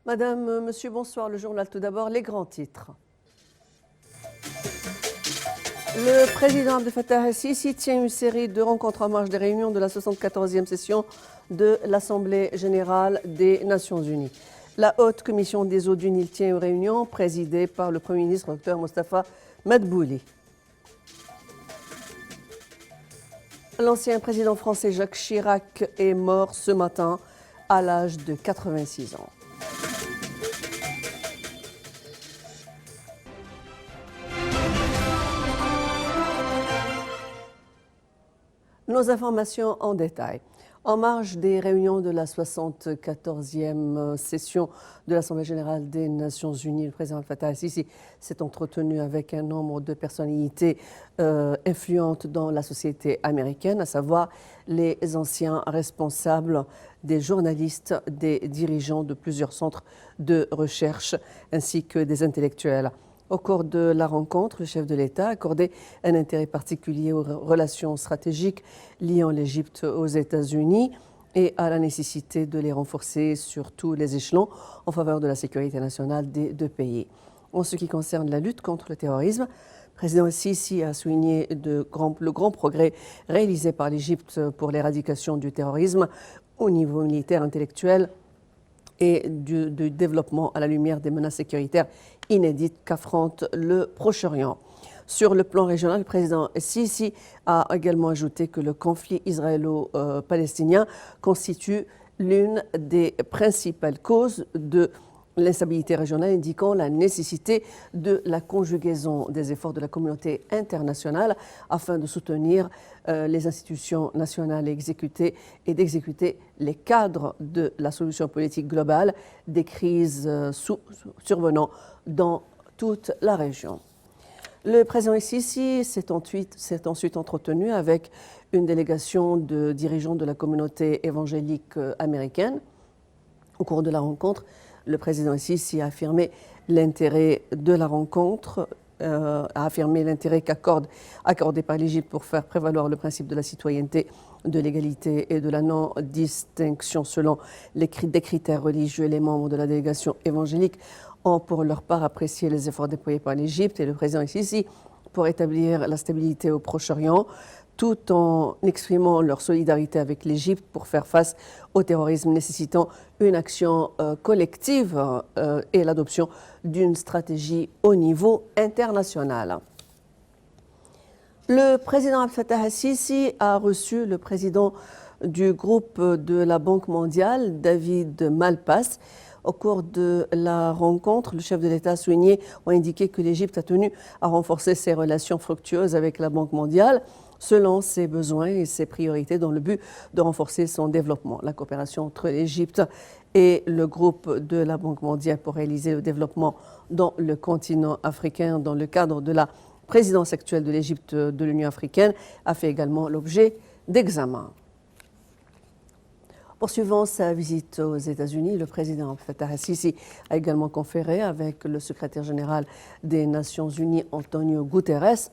Madame, Monsieur, bonsoir. Le journal tout d'abord, les grands titres. Le président Abdel Fattah el-Sisi tient une série de rencontres en marge des réunions de la 74e session de l'Assemblée générale des Nations unies. La haute commission des eaux du Nil tient une réunion présidée par le Premier ministre Dr Mostafa Madbouli. L'ancien président français Jacques Chirac est mort ce matin à l'âge de 86 ans. Nos informations en détail. En marge des réunions de la 74e session de l'Assemblée générale des Nations unies, le président Fattah el-Sisi s'est entretenu avec un nombre de personnalités influentes dans la société américaine, à savoir les anciens responsables, des journalistes, des dirigeants de plusieurs centres de recherche, ainsi que des intellectuels. Au cours de la rencontre, le chef de l'État a accordé un intérêt particulier aux relations stratégiques liant l'Égypte aux États-Unis et à la nécessité de les renforcer sur tous les échelons en faveur de la sécurité nationale des deux pays. En ce qui concerne la lutte contre le terrorisme, le président Sisi a souligné le grand progrès réalisé par l'Égypte pour l'éradication du terrorisme au niveau militaire, intellectuel et du développement à la lumière des menaces sécuritaires inédites qu'affronte le Proche-Orient. Sur le plan régional, le président Sisi a également ajouté que le conflit israélo-palestinien constitue l'une des principales causes de l'instabilité régionale, indiquant la nécessité de la conjugaison des efforts de la communauté internationale afin de soutenir les institutions nationales et d'exécuter les cadres de la solution politique globale des crises survenant dans toute la région. Le président Sisi s'est ensuite entretenu avec une délégation de dirigeants de la communauté évangélique américaine. Au cours de la rencontre, le président Sisi a affirmé l'intérêt de la rencontre, a affirmé l'intérêt accordé par l'Égypte pour faire prévaloir le principe de la citoyenneté, de l'égalité et de la non-distinction selon des critères religieux. Les membres de la délégation évangélique ont pour leur part apprécié les efforts déployés par l'Égypte et le président Sisi pour établir la stabilité au Proche-Orient, tout en exprimant leur solidarité avec l'Égypte pour faire face au terrorisme nécessitant une action collective et l'adoption d'une stratégie au niveau international. Le président Abdel Fattah el-Sisi a reçu le président du groupe de la Banque mondiale, David Malpass. Au cours de la rencontre, le chef de l'État a souligné ou indiqué que l'Égypte a tenu à renforcer ses relations fructueuses avec la Banque mondiale selon ses besoins et ses priorités dans le but de renforcer son développement. La coopération entre l'Égypte et le groupe de la Banque mondiale pour réaliser le développement dans le continent africain dans le cadre de la présidence actuelle de l'Égypte de l'Union africaine a fait également l'objet d'examens. Poursuivant sa visite aux États-Unis, le président Fattah el-Sisi a également conféré avec le secrétaire général des Nations unies, Antonio Guterres,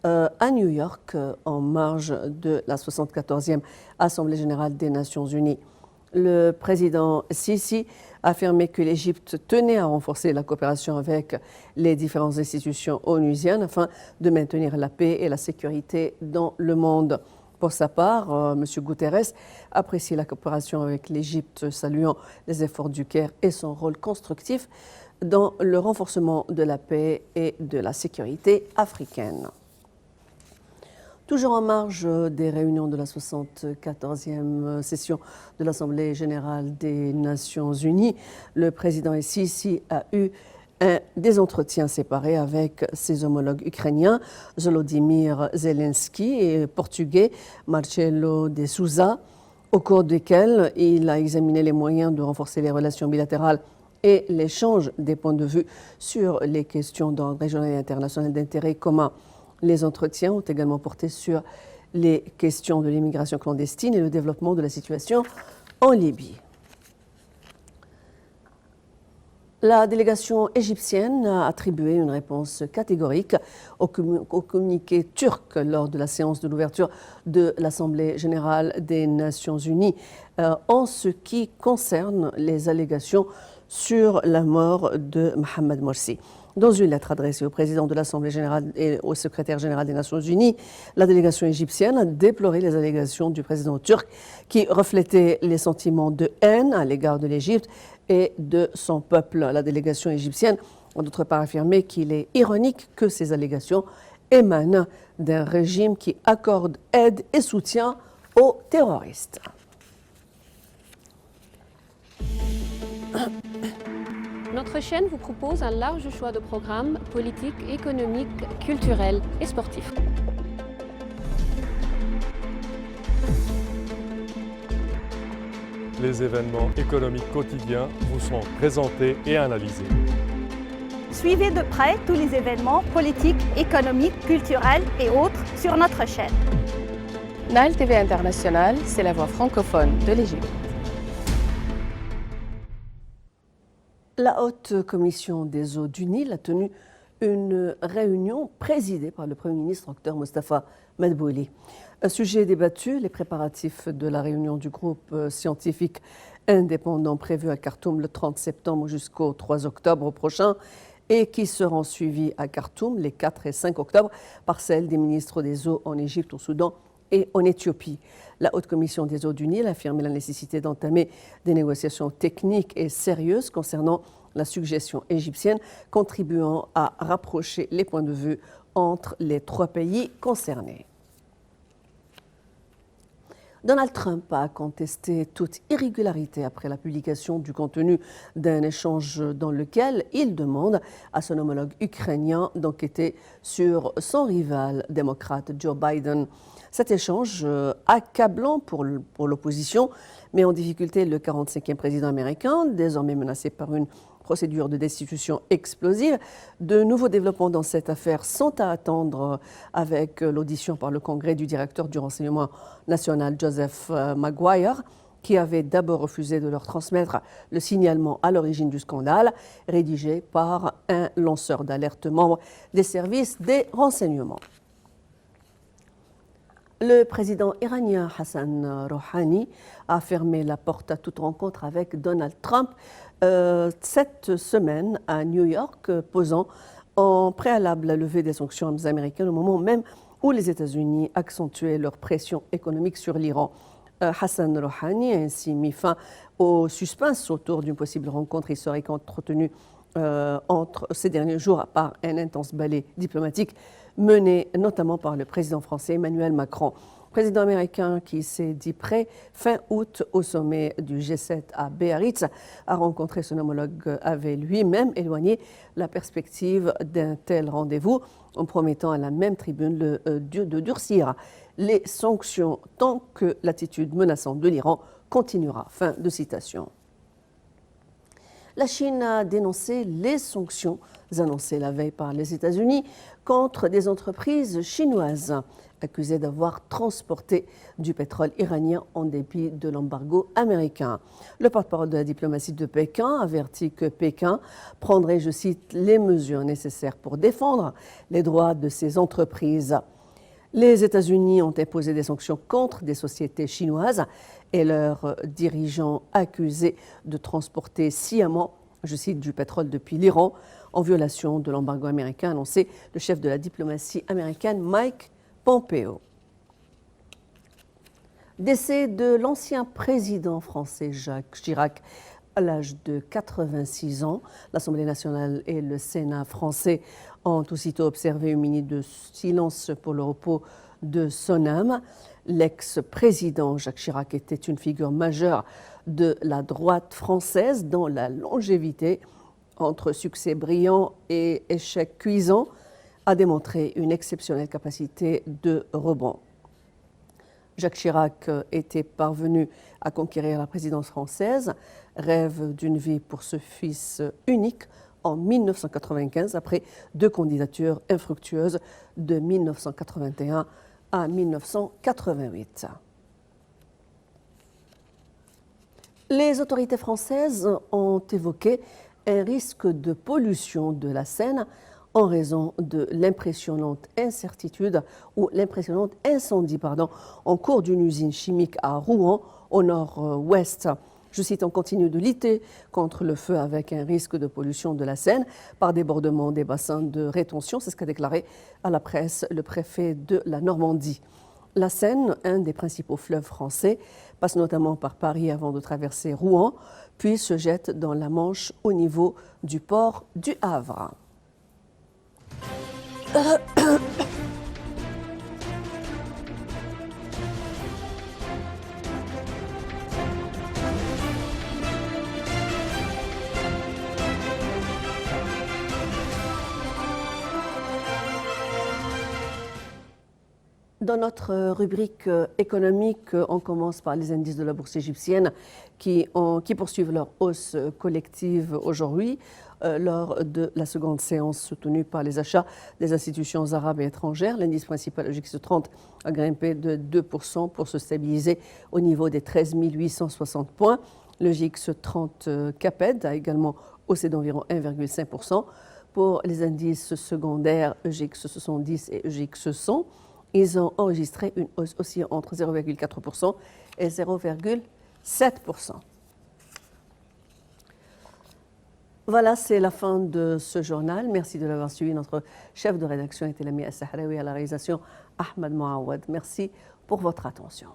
à New York, en marge de la 74e Assemblée générale des Nations unies. Le président Sisi a affirmé que l'Égypte tenait à renforcer la coopération avec les différentes institutions onusiennes afin de maintenir la paix et la sécurité dans le monde. Pour sa part, M. Guterres apprécie la coopération avec l'Égypte, saluant les efforts du Caire et son rôle constructif dans le renforcement de la paix et de la sécurité africaine. Toujours en marge des réunions de la 74e session de l'Assemblée générale des Nations unies, le président el-Sisi a eu des entretiens séparés avec ses homologues ukrainiens, Volodymyr Zelensky, et portugais, Marcelo de Sousa, au cours desquels il a examiné les moyens de renforcer les relations bilatérales et l'échange des points de vue sur les questions d'ordre régional et international d'intérêt commun. Les entretiens ont également porté sur les questions de l'immigration clandestine et le développement de la situation en Libye. La délégation égyptienne a attribué une réponse catégorique au communiqué turc lors de la séance de l'ouverture de l'Assemblée générale des Nations unies en ce qui concerne les allégations sur la mort de Mohamed Morsi. Dans une lettre adressée au président de l'Assemblée générale et au secrétaire général des Nations unies, la délégation égyptienne a déploré les allégations du président turc qui reflétaient les sentiments de haine à l'égard de l'Égypte et de son peuple. La délégation égyptienne a d'autre part affirmé qu'il est ironique que ces allégations émanent d'un régime qui accorde aide et soutien aux terroristes. Notre chaîne vous propose un large choix de programmes politiques, économiques, culturels et sportifs. Les événements économiques quotidiens vous sont présentés et analysés. Suivez de près tous les événements politiques, économiques, culturels et autres sur notre chaîne. Nile TV International, c'est la voix francophone de l'Égypte. La Haute Commission des eaux du Nil a tenu une réunion présidée par le Premier ministre Dr Mostafa Madbouli. Un sujet débattu, les préparatifs de la réunion du groupe scientifique indépendant prévu à Khartoum le 30 septembre jusqu'au 3 octobre prochain et qui seront suivis à Khartoum les 4 et 5 octobre par celle des ministres des eaux en Égypte, au Soudan et en Éthiopie. La Haute Commission des eaux du Nil a affirmé la nécessité d'entamer des négociations techniques et sérieuses concernant la suggestion égyptienne, contribuant à rapprocher les points de vue entre les trois pays concernés. Donald Trump a contesté toute irrégularité après la publication du contenu d'un échange dans lequel il demande à son homologue ukrainien d'enquêter sur son rival démocrate Joe Biden. Cet échange accablant pour l'opposition met en difficulté le 45e président américain, désormais menacé par une procédure de destitution explosive. De nouveaux développements dans cette affaire sont à attendre avec l'audition par le Congrès du directeur du renseignement national Joseph Maguire, qui avait d'abord refusé de leur transmettre le signalement à l'origine du scandale, rédigé par un lanceur d'alerte membre des services des renseignements. Le président iranien Hassan Rouhani a fermé la porte à toute rencontre avec Donald Trump cette semaine à New York, posant en préalable la levée des sanctions américaines au moment même où les États-Unis accentuaient leur pression économique sur l'Iran. Hassan Rouhani a ainsi mis fin au suspense autour d'une possible rencontre historique entretenue entre ces derniers jours par un intense balai diplomatique mené notamment par le président français Emmanuel Macron. Président américain qui s'est dit prêt fin août au sommet du G7 à Biarritz a rencontré son homologue, avait lui-même éloigné la perspective d'un tel rendez-vous en promettant à la même tribune de durcir les sanctions tant que l'attitude menaçante de l'Iran continuera. Fin de citation. La Chine a dénoncé les sanctions annoncées la veille par les États-Unis contre des entreprises chinoises accusées d'avoir transporté du pétrole iranien en dépit de l'embargo américain. Le porte-parole de la diplomatie de Pékin avertit que Pékin prendrait, je cite, les mesures nécessaires pour défendre les droits de ces entreprises. Les États-Unis ont imposé des sanctions contre des sociétés chinoises et leurs dirigeants accusés de transporter sciemment, je cite, du pétrole depuis l'Iran, en violation de l'embargo américain, annoncé le chef de la diplomatie américaine Mike Pompeo. Décès de l'ancien président français Jacques Chirac à l'âge de 86 ans. L'Assemblée nationale et le Sénat français ont aussitôt observé une minute de silence pour le repos de son âme. L'ex-président Jacques Chirac était une figure majeure de la droite française dont la longévité, entre succès brillants et échecs cuisants, a démontré une exceptionnelle capacité de rebond. Jacques Chirac était parvenu à conquérir la présidence française, rêve d'une vie pour ce fils unique, en 1995, après deux candidatures infructueuses de 1981 à 1988. Les autorités françaises ont évoqué un risque de pollution de la Seine en raison de l'impressionnante incendie en cours d'une usine chimique à Rouen, au nord-ouest Je cite, on continue de lutter contre le feu avec un risque de pollution de la Seine par débordement des bassins de rétention. C'est ce qu'a déclaré à la presse le préfet de la Normandie. La Seine, un des principaux fleuves français, passe notamment par Paris avant de traverser Rouen, puis se jette dans la Manche au niveau du port du Havre. Dans notre rubrique économique, on commence par les indices de la bourse égyptienne qui poursuivent leur hausse collective aujourd'hui lors de la seconde séance soutenue par les achats des institutions arabes et étrangères. L'indice principal, le GIX 30, a grimpé de 2% pour se stabiliser au niveau des 13 860 points. Le GIX 30 CAPED a également haussé d'environ 1,5%. Pour les indices secondaires EGX 70 et EGX 100, ils ont enregistré une hausse aussi entre 0,4% et 0,7%. Voilà, c'est la fin de ce journal. Merci de l'avoir suivi. Notre chef de rédaction était Lamia Sahraoui, à la réalisation Ahmed Mouawad. Merci pour votre attention.